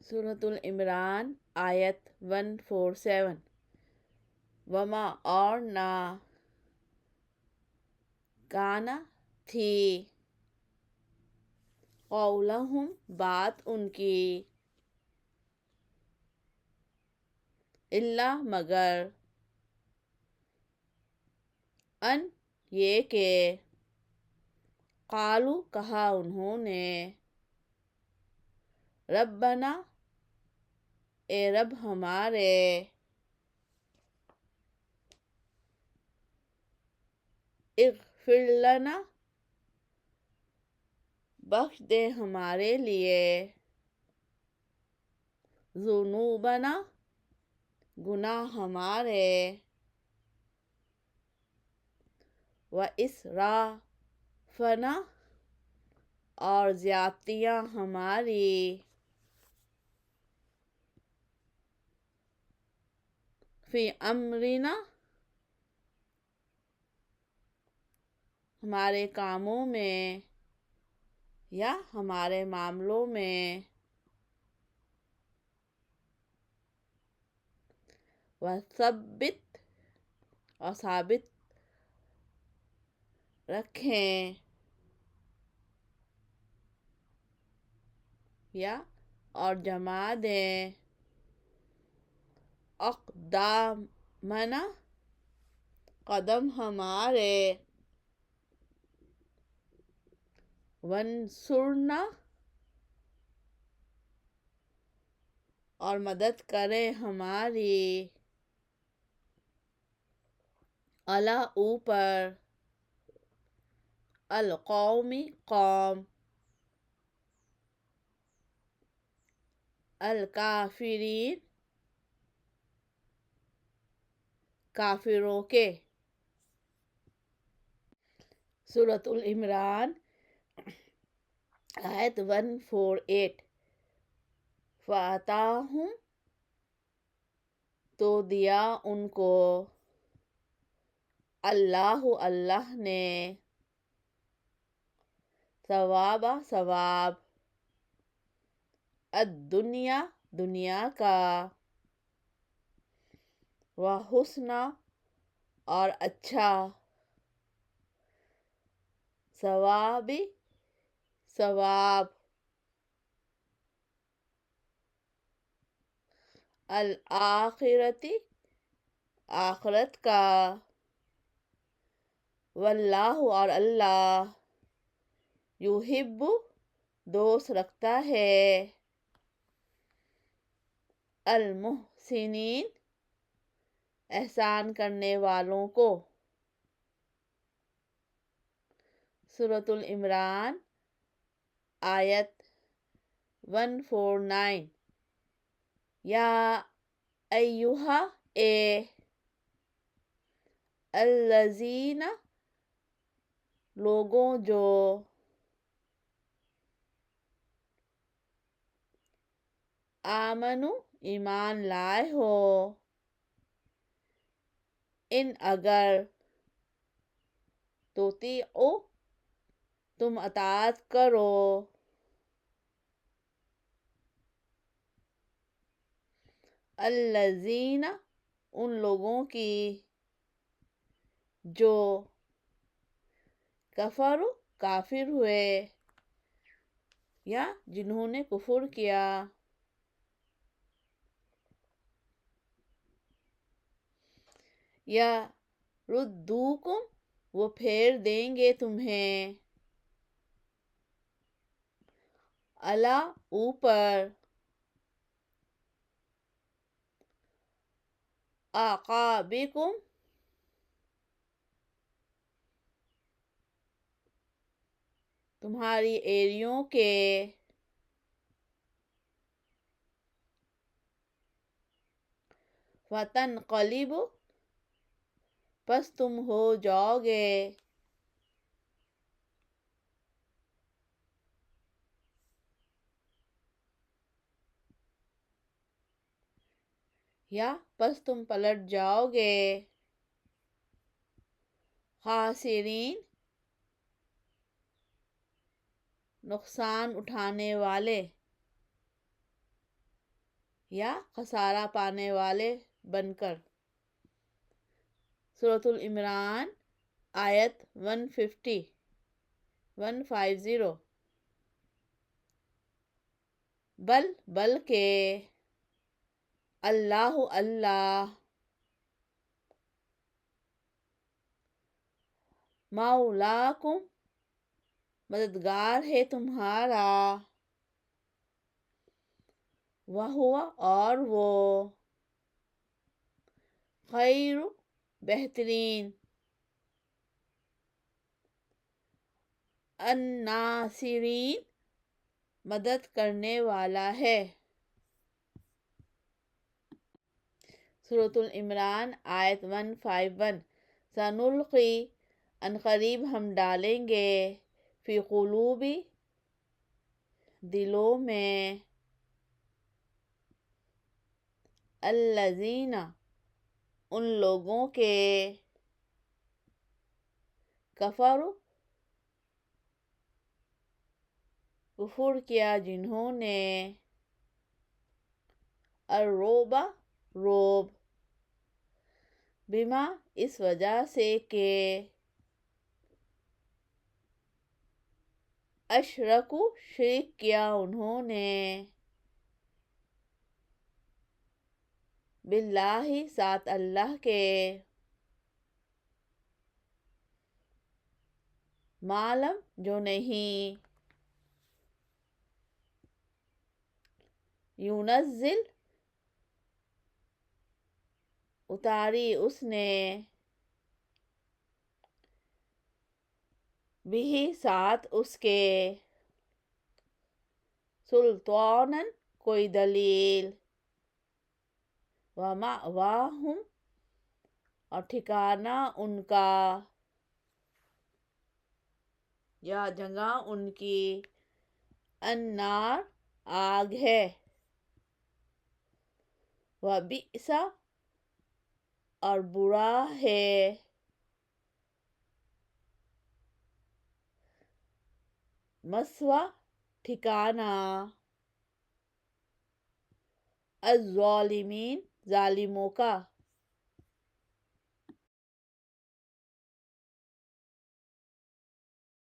سورۃ العمران آیت 147۔ وما اور نہ کانا تھی قولہم بات ان کی الا مگر ان یہ کہ قالو کہا انہوں نے ربنا اے رب ہمارے اغفر لنا بخش دے ہمارے لیے ذنوبنا گناہ ہمارے و اسرافنا اور زیادتیاں ہماری فی امرنا ہمارے کاموں میں یا ہمارے معاملوں میں وثبت اور ثابت رکھیں یا اور جما دیں اقدامنا قدم ہمارے ونصرنا اور مدد کرے ہماری علی اوپر القومی قوم الکافرین کافروں کے۔ سورۃ العمران آیت 148۔ فَآتَاهُمْ تو دیا ان کو اللہ نے ثواب الدنیا دنیا کا وحسن اور اچھا ثواب الآخرتی آخرت کا واللہ اور اللہ یحب دوست رکھتا ہے المحسنین احسان کرنے والوں کو۔ سورۃ العمران آیت 149۔ یا ایہا اے الذین لوگوں جو آمنو ایمان لائے ہو ان اگر تطیعوا تم اطاعت کرو الذین ان لوگوں کی جو کفروا کافر ہوئے یا جنہوں نے کفر کیا یا ردوکم وہ پھیر دیں گے تمہیں علی اوپر اعقابکم تمہاری ایڑیوں کے فتنقلبوا پس تم ہو جاؤ گے یا پس تم پلٹ جاؤ گے خاسرین نقصان اٹھانے والے یا خسارہ پانے والے بن کر۔ سورۃ العمران آیت 150 بلکہ اللہ مولاکم مددگار ہے تمہارا، وہو اور وہ خیر بہترین الناصرین مدد کرنے والا ہے۔ سورۃ العمران آیت 151 سنلقی عنقریب ہم ڈالیں گے فی قلوب دلوں میں الذین ان لوگوں کے کفروا کفر کیا جنہوں نے الرعب رعب بما اس وجہ سے کہ اشرکوا شرک کیا انہوں نے باللہ ساتھ اللہ کے معلم جو نہیں ينزل اتاری اس نے بھی ساتھ اس کے سلطانن کوئی دلیل ومأواہم اور ٹھکانہ ان کا یا جگہ ان کی النار آگ ہے وبئس اور برا ہے مثوی ٹھکانہ الظالمین ظالموں کا۔